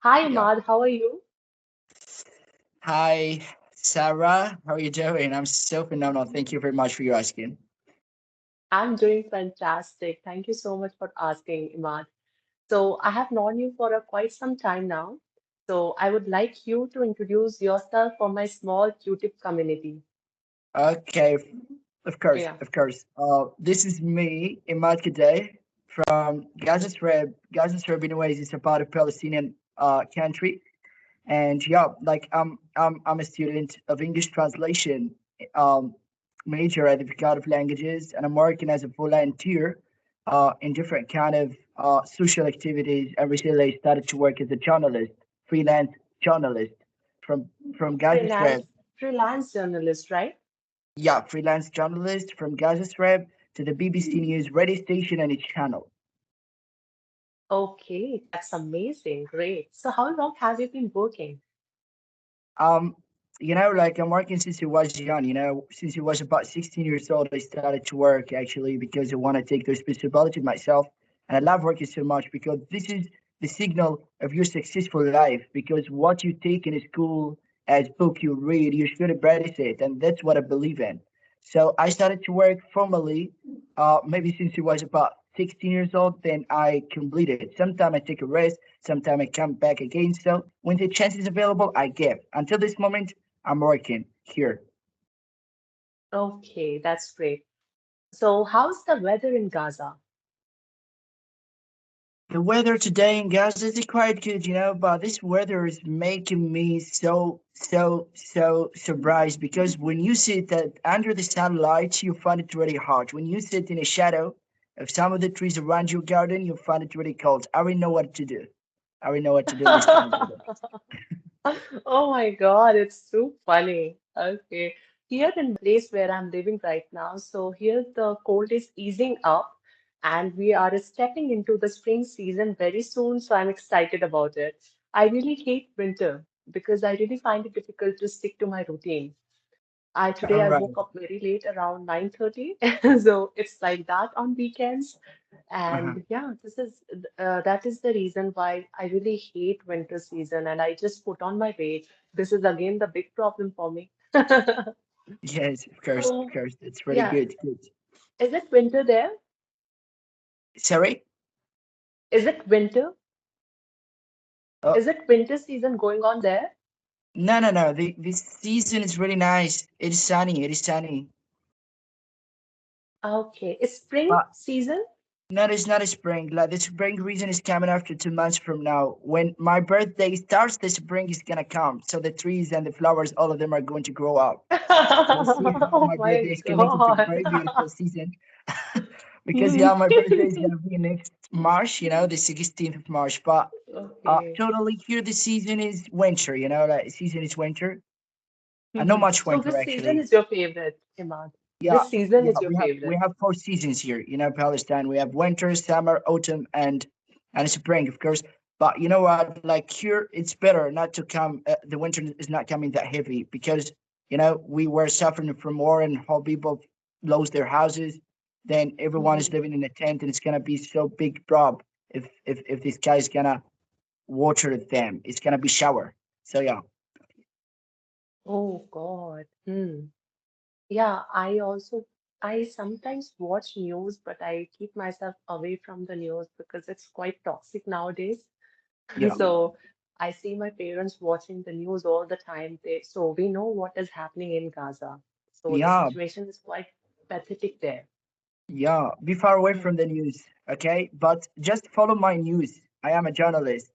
Hi, Yeah. Ahmad. How are you? Hi, Sarah. How are you doing? I'm so phenomenal. Thank you very much for your asking. I'm doing fantastic. Thank you so much for asking, Ahmad. So, I have known you for quite some time now. So, I would like you to introduce yourself for my small QTIP community. Okay, of course, Yeah. of course. This is me, Imad Kadeh from Gaza Strip. Gaza Strip, anyways, is about a Palestinian country. And yeah, like I'm a student of English translation, um, major at the Faculty of Languages, and I'm working as a volunteer in different kind of social activities. And recently, I started to work as a journalist, freelance journalist from from Gaza Freelance, Strip. freelance journalist, right? Yeah, freelance journalist from Gaza Strip to the BBC News radio station and its channel. Okay, that's amazing. Great. So, how long have you been working? Um, like I'm working since I was young, since I was about 16 years old, I started to work actually because I want to take the responsibility myself. And I love working so much because this is the signal of your successful life. Because what you take in school as book you read, you should embrace it. And that's what I believe in. So I started to work formally, maybe since I was about 16 years old, then I completed. Sometimes I take a rest, sometimes I come back again. So when the chance is available, I give. Until this moment, I'm working here. Okay, that's great. So, how's the weather in Gaza? The weather today in Gaza is quite good, but this weather is making me so surprised because when you sit under the sunlight, you find it really hot. When you sit in a shadow of some of the trees around your garden, you find it really cold. I already know what to do. I already know what to do in this kind of weather. Oh my God, it's so funny. Okay. Here in the place where I'm living right now, so here the cold is easing up and we are stepping into the spring season very soon, so I'm excited about it. I really hate winter because I really find it difficult to stick to my routine. I All right. woke up very late around 9:30, so it's like that on weekends. Uh-huh. And yeah, that is the reason why I really hate winter season and I just put on my weight. This is again the big problem for me. Yes, of course, of So course. That's really yeah, good. Good. is it winter there? Sorry? Is it winter? Oh, Is it winter season going on there? no, no, no. This season is really nice. It is sunny. It is sunny. Okay, is spring But season? no, it's not a spring. Like the spring season is coming after 2 months from now. When my birthday starts, the spring is gonna come. So the trees and the flowers, all of them are going to grow up. So you see how Oh my my birthday is connected to a God. very beautiful season. Because yeah, my birthday is gonna be next March, the 16th of March. But Okay. totally here the season is winter, like season is winter. Not Mhm. much So winter which season actually. is your favorite, Imad? Yeah, Which season yeah. is your We favorite? have 4 seasons here, Palestine. We have winter, summer, autumn, and spring, of course. But you know what? Like here, it's better not to come. The winter is not coming that heavy because we were suffering from war and how people lost their houses. Then everyone is Mhm. living in a tent, and it's gonna be so big prob if this guy is gonna water them. It's gonna be shower. So yeah. Oh God. Hmm. Yeah, I sometimes watch news, but I keep myself away from the news because it's quite toxic nowadays. Yeah. So I see my parents watching the news all the time. So we know what is happening in Gaza. So the Yeah, situation is quite pathetic there. yeah, be far away Hmm. from the news, okay? But just follow my news. I am a journalist,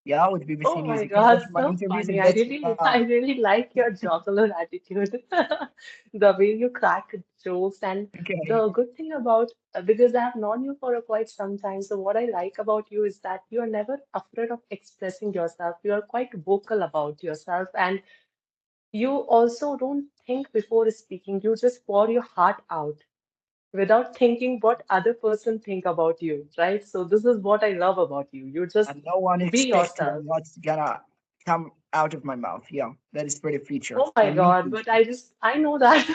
yeah, with BBC Oh News. my You can God, watch my so interviews, funny. and that's I really like your jocular attitude. The way you crack jokes and okay. the good thing about because I have known you for quite some time. So what I like about you is that you are never afraid of expressing yourself. You are quite vocal about yourself and you also don't think before speaking. You just pour your heart out without thinking what other person think about you, right? So this is what I love about you. You just And no one be expected yourself. what's gonna come out of my mouth. Yeah, that is pretty feature Oh my and me God, but feature. I know that.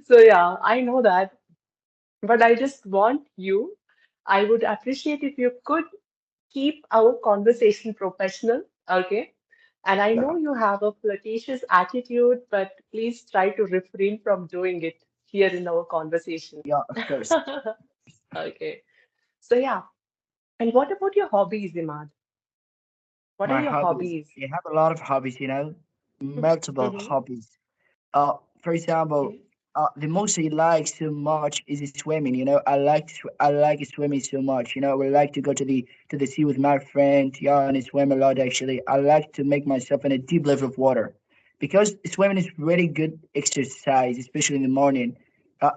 So yeah, I know that. But I just want you, I would appreciate if you could keep our conversation professional, okay? And I know Yeah, you have a flirtatious attitude, but please try to refrain from doing it here in our conversation. yeah, of course. Okay. So yeah. And what about your hobbies, Imad? What are My your hobbies. hobbies? I have a lot of hobbies, multiple Mm-hmm. hobbies. For example, Okay. the most I like so much is swimming. I like swimming so much. I would like to go to the sea with my friend. Yeah, and I swim a lot actually. I like to make myself in a deep level of water because swimming is really good exercise, especially in the morning.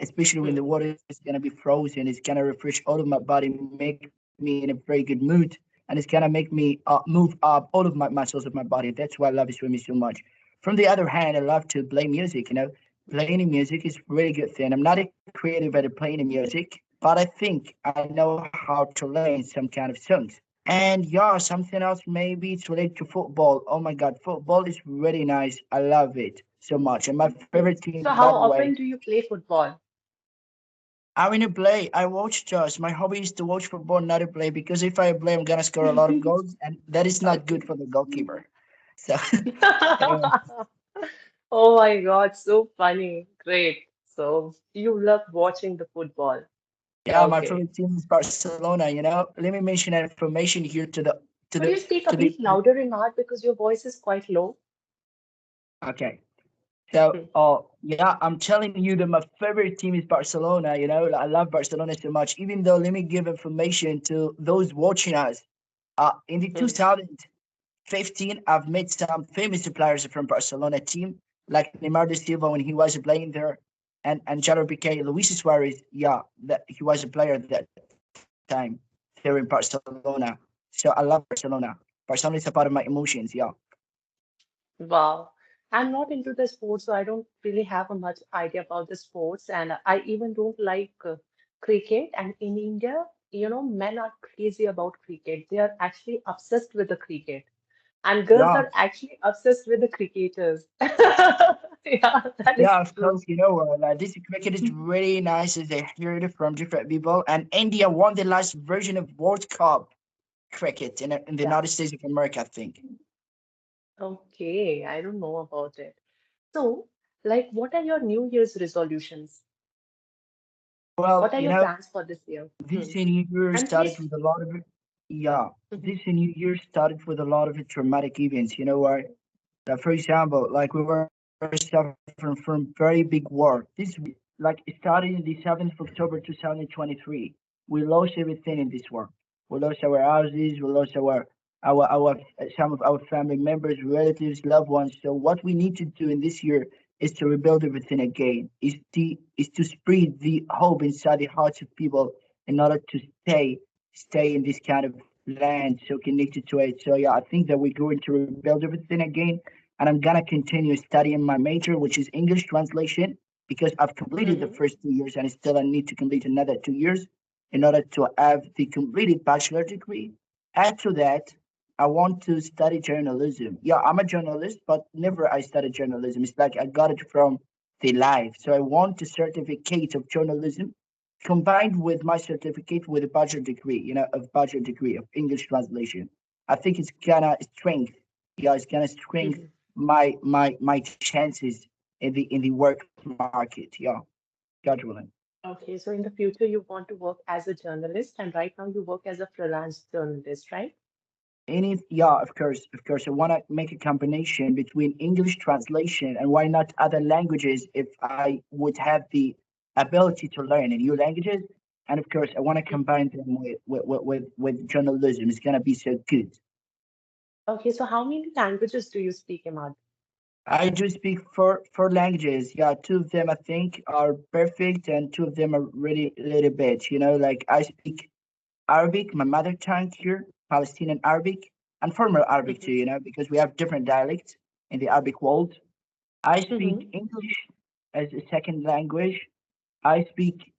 Especially when the Mm. water is gonna be frozen, it's gonna refresh all of my body, make me in a very good mood, and it's gonna make me move up all of my muscles of my body. That's why I love swimming so much. From the other hand, I love to play music. Playing music is a really good thing. I'm not a creative at playing music, but I think I know how to learn some kind of songs. And yeah, something else maybe it's related to football. Oh my God, football is really nice. I love it so much. And my favorite team, So by how the way, often do you play football? I mean to play. I watch just. My hobby is to watch football, not to play, because if I play, I'm gonna score a lot of goals, and that is not good Okay. for the goalkeeper. So anyway, Oh my God, so funny. Great. So you love watching the football. yeah, my Okay. favorite team is Barcelona. Let me mention that information here to Could the you speak to a the. bit louder, Imad, because your voice is quite low? Okay. So, Hmm. yeah, I'm telling you that my favorite team is Barcelona. I love Barcelona so much. Even though, let me give information to those watching us. In the Hmm. 2015, I've met some famous players from Barcelona team, like Neymar da Silva when he was playing there, and Gerard Piqué, Luis Suarez. Yeah, that he was a player at that time there in Barcelona. So I love Barcelona. Barcelona is a part of my emotions. Yeah. Wow. I'm not into the sports, so I don't really have a much idea about the sports, and I even don't like cricket. And in India, men are crazy about cricket. They are actually obsessed with the cricket. And girls Yeah, are actually obsessed with the cricketers. Yeah, that is yeah, of true. course. This cricket is really nice as I heard it from different people. And India won the last version of World Cup cricket in the Yeah. United States of America, I think. Okay, I don't know about it. So, like, what are your New Year's resolutions? What Well, are your plans for this year? Hmm. this new year And started please, with a lot of yeah. Mhm, This new year started with a lot of traumatic events. What? For example, like we were suffering from very big war. Like starting the 7th of October 2023, we lost everything in this war. We lost our houses, we lost our some of our family members, relatives, loved ones. So what we need to do in this year is to rebuild everything again. Is to spread the hope inside the hearts of people in order to stay in this kind of land so connected to it. So yeah, I think that we're going to rebuild everything again, and I'm gonna continue studying my major, which is English translation, because I've completed the mhm, first 2 years and still I need to complete another 2 years in order to have the completed bachelor degree. Add to that, I want to study journalism. Yeah, I'm a journalist, but never I studied journalism. It's like I got it from the life. So I want a certificate of journalism combined with my certificate with a bachelor degree of English translation. I think it's gonna strength. Yeah, it's gonna strengthen mhm. my chances in the work market. Yeah, gradually. Okay, so in the future, you want to work as a journalist, and right now you work as a freelance journalist, right? Yeah, of course. I want to make a combination between English translation and why not other languages if I would have the ability to learn new languages. And of course, I want to Mhm. combine them with journalism. It's gonna be so good. Okay, so how many languages do you speak, Imad? I do speak four languages. Yeah, two of them I think are perfect, and two of them are really a little bit. Like I speak Arabic, my mother tongue here, Palestinian Arabic, and formal Arabic too. Mhm, Because we have different dialects in the Arabic world. I speak mhm. English as a second language. I speak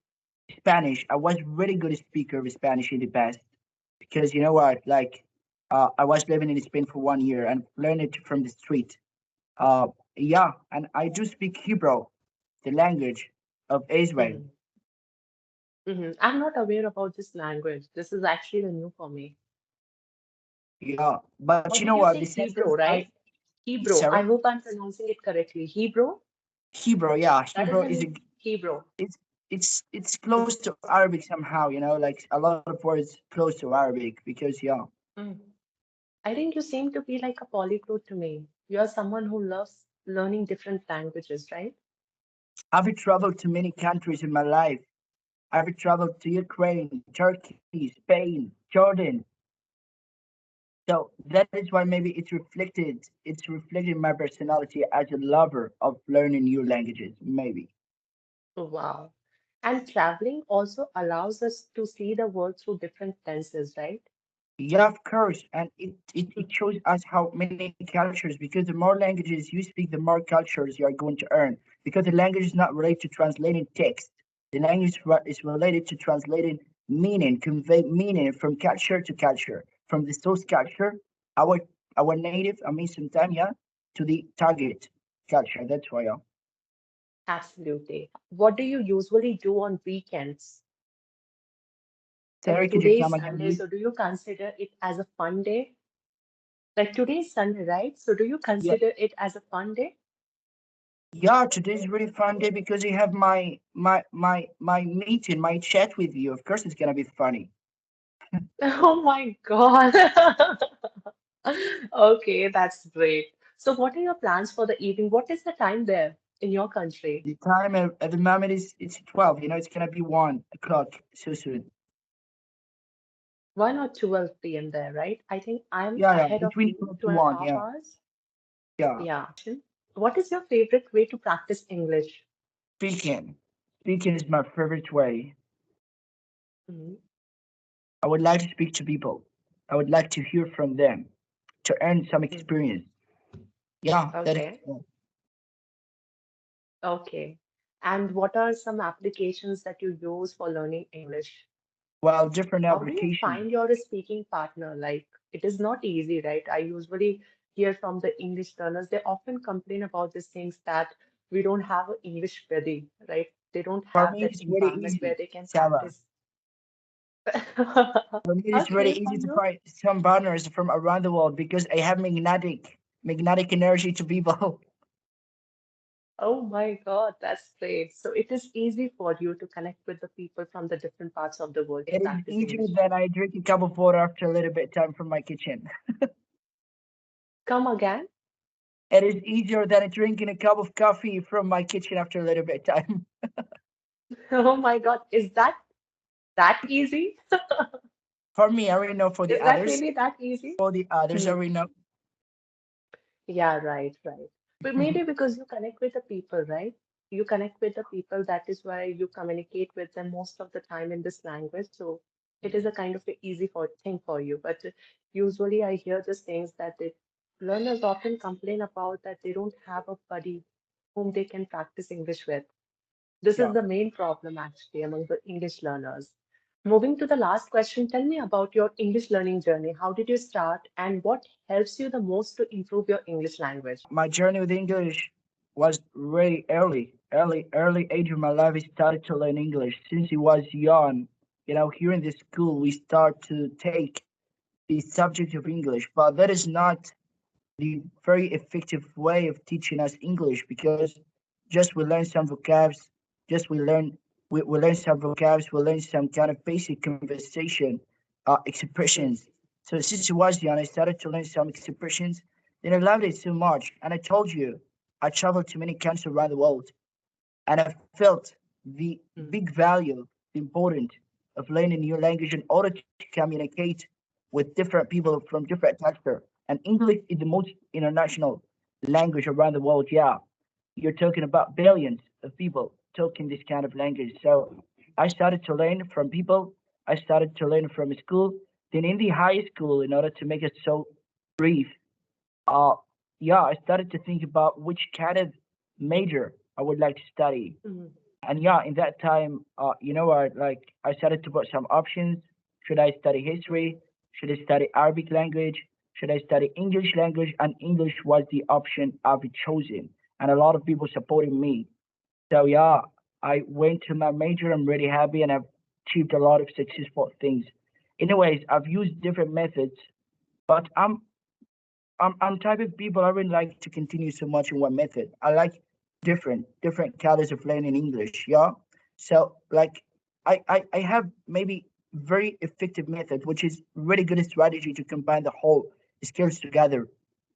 Spanish. I was really good speaker of Spanish in the past because you know what, like, I was living in Spain for 1 year and learned it from the street. Uh, yeah, and I do speak Hebrew, the language of Israel. Mhm, mhm. I'm not aware about this language. This is actually the new for me. Yeah, but Or you did know you what? say The Hebrew, sentence I right? Hebrew. I sorry, hope I'm pronouncing it correctly. Hebrew? Hebrew. Yeah, That is Hebrew the is name? Hebrew. it's it's close to Arabic somehow. You know, like a lot of words close to Arabic because yeah, Mm. I think you seem to be like a polyglot to me. You are someone who loves learning different languages, right? I've traveled to many countries in my life. I've traveled to Ukraine, Turkey, Spain, Jordan. So that is why maybe it's reflected my personality as a lover of learning new languages, maybe. Wow. And traveling also allows us to see the world through different lenses, right? Yeah, of course. And it shows us how many cultures, because the more languages you speak, the more cultures you are going to earn. Because the language is not related to translating text. The language is related to translating meaning, convey meaning from culture to culture, from the source culture, our our native, I mean sometimes, yeah, to the target culture. That's why, yeah. Absolutely. What do you usually do on weekends? Like Sorry, could you today is come again, Sunday, please? so do you consider it as a fun day? Like today is Sunday, right? So do you Yeah, consider it as a fun day? yeah. Today's a really fun day because I have my meeting, my chat with you. Of course, it's gonna be funny. Oh my God. Okay, that's great. So what are your plans for the evening? What is the time there in your country? The time at the moment is it's 12. You know, it's gonna be 1 o'clock so soon. 1 or 12 p.m. there, right? I think I'm Yeah, yeah, ahead of between you, 12 to two and a 1. half Yeah, hours. yeah. Yeah. What is your favorite way to practice English? Speaking, speaking is my favorite way. Mhm. I would like to speak to people. I would like to hear from them, to earn some Mhm. experience. Yeah, that is. Okay. Okay. And what are some applications that you use for learning English? Well, different How do you applications. find your speaking partner? Like, it is not easy, right? I usually hear from the English learners, they often complain about these things that we don't have an English buddy, right? They don't For have me, that it's very environment where easy, they can Sarah. practice. For me, it's very Okay, for easy to you. find some partners from around the world because I have magnetic energy to people. Oh my God, that's great. So it is easy for you to connect with the people from the different parts of the world to It is practice easier English. than I drink a cup of water after a little bit of time from my kitchen. Come again. It is easier than drinking a cup of coffee from my kitchen after a little bit of time. Oh my God, is that easy? For me, I already know. For the Is that others, really that easy? I already know. Yeah, right, right. But maybe because you connect with the people, right? You connect with the people, that is why you communicate with them most of the time in this language. So it is a kind of a easy for thing for you. But usually I hear these things that the learners often complain about that they don't have a buddy whom they can practice English with. This is Yeah. the main problem actually among the English learners. Moving to the last question, tell me about your English learning journey. How did you start and what helps you the most to improve your English language? My journey with English was very early age of my life. I started to learn English since I was young. You know, here in the school, we start to take the subject of English, but that is not the very effective way of teaching us English because just we learn some vocabs, just we learn some vocabs, we learn some kind of basic conversation Hmm. expressions. So since I was young, I started to learn some expressions. Then I loved it so much, and I told you, I traveled to many countries around the world, and I felt the Hmm. big value, the importance of learning a new language in order to communicate with different people from different culture. And English is the most international language around the world. Yeah, you're talking about billions of people talking this kind of language. So I started to learn from people. I started to learn from school. Then in the high school, in order to make it so brief, uh, yeah, I started to think about which kind of major I would like to study. Hmm. And yeah, in that time, you know what, like I started to put some options. Should I study history? Should I study Arabic language? Should I study English language? And English was the option I've chosen. And a lot of people supporting me. So yeah, I went to my major. I'm really happy and I've achieved a lot of successful things. Anyways, I've used different methods But I'm type of people I wouldn't like to continue so much in one method. I like different colors of learning English. Yeah. So like I have maybe very effective method, which is really good strategy to combine the whole skills together.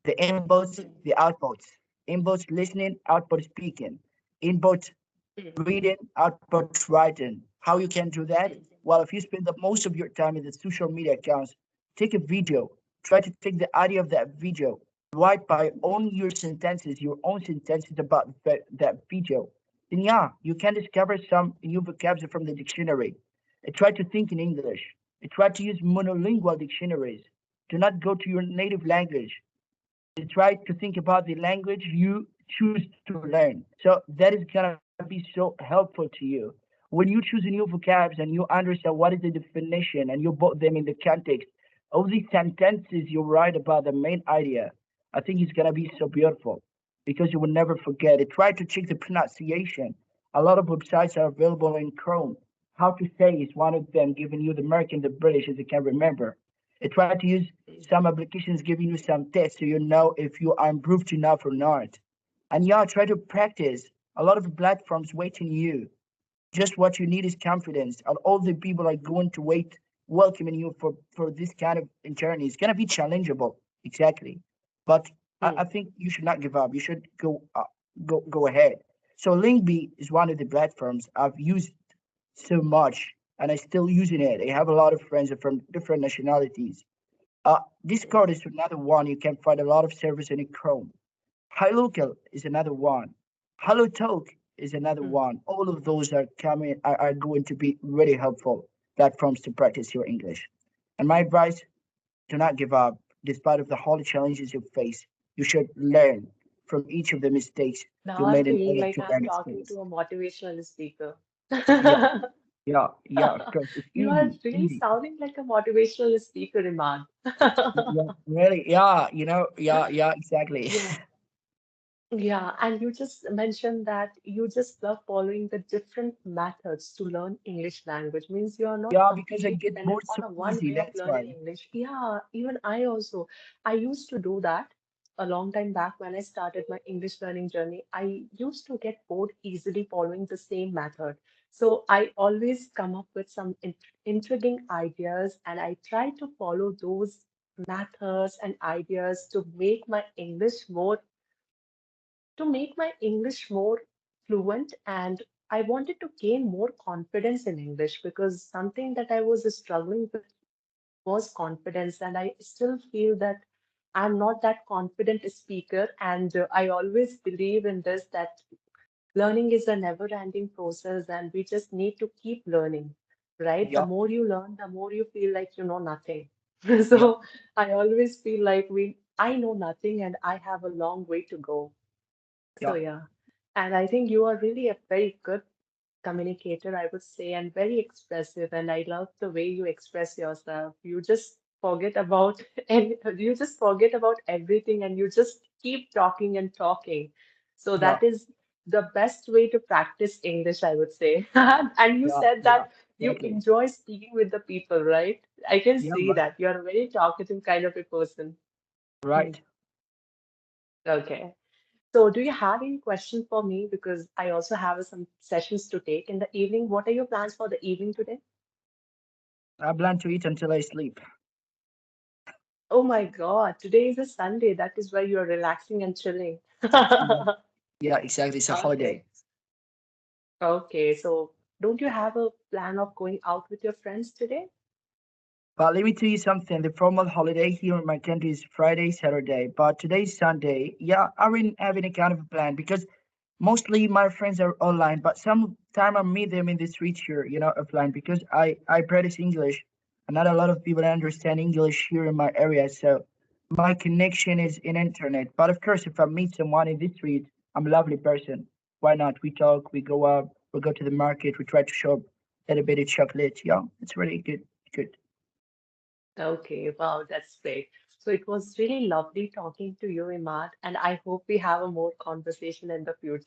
The inputs, Mm, the outputs. Inputs listening, output speaking. Input mm, reading, output writing. How you can do that? mm, Well, if you spend the most of your time in the social media accounts, take a video, try to take the idea of that video, write by own your own sentences about that video. Then yeah, you can discover some new vocabulary from the dictionary. Try to think in English. Try to use monolingual dictionaries. Do not go to your native language. Try to think about the language you choose to learn. So that is gonna be so helpful to you. When you choose a new vocabs and you understand what is the definition and you put them in the context of the sentences you write about the main idea, I think it's gonna be so beautiful because you will never forget it. Try to check the pronunciation. A lot of websites are available in Chrome. How to say is one of them, giving you the American, the British, as you can remember. Try to use mm, some applications giving you some tests so you know if you are improved enough or not. And yeah, try to practice. A lot of platforms waiting you. Just what you need is confidence. And all the people are going to wait, welcoming you for this kind of journey. It's gonna be challengeable, exactly. But I mm. think you should not give up. You should go ahead. So Linkbee is one of the platforms I've used so much, and I still using it. I have a lot of friends from different nationalities. Discord is another one. You can find a lot of service in Chrome. HiLocal is another one. HelloTalk is another Mm. one. All of those are going to be really helpful platforms to practice your English. And my advice, do not give up. Despite of the whole challenges you face, you should learn from each of the mistakes Now you I'm made in feeling order like to I'm learn talking skills. to a motivational speaker. Yeah, yeah, of course. It's You are easy, really easy. sounding like a motivational speaker, Iman. Yeah, really. Yeah, yeah, exactly. Yeah. Yeah, and you just mentioned that you just love following the different methods to learn English language. Means you are not Yeah, because I completely get dependent bored on so a one easy. way of That's learning why. English. Yeah, even I also. I used to do that a long time back when I started my English learning journey. I used to get bored easily following the same method. So I always come up with some intriguing ideas and I try to follow those methods and ideas to make my English more fluent, and I wanted to gain more confidence in English because something that I was struggling with was confidence, and I still feel that I'm not that confident speaker. And I always believe in this that learning is a never-ending process, and we just need to keep learning, right? The Yeah, more you learn, the more you feel like you know nothing. yeah, So I always feel like I know nothing, and I have a long way to go. So yeah, yeah, and I think you are really a very good communicator, I would say, and very expressive. And I love the way you express yourself. You just forget about and you just forget about everything, and you just keep talking and talking. So yeah, that is the best way to practice English, I would say. And you said yeah. that you Exactly. enjoy speaking with the people, right? I can Yeah, see right, that you are a very talkative kind of a person. Hmm. right. Okay. So, do you have any question for me? Because I also have some sessions to take in the evening. What are your plans for the evening today? I plan to eat until I sleep. Oh my God, today is a Sunday. That is why you are relaxing and chilling. Yeah, yeah, exactly. It's a holiday. Okay. Okay. So, don't you have a plan of going out with your friends today? But let me tell you something. The formal holiday here in my country is Friday, Saturday. But today's Sunday. Yeah, I didn't have any kind of a plan because mostly my friends are online. But sometime I meet them in the streets here, offline because I practice English. And not a lot of people understand English here in my area. So my connection is in internet. But of course, if I meet someone in the street, I'm a lovely person. Why not? We talk, we go out, we go to the market, we try to shop a little bit of chocolate. Yeah, it's really good. Good. Okay. Wow, that's great. So, it was really lovely talking to you, Imad, and I hope we have a more conversation in the future.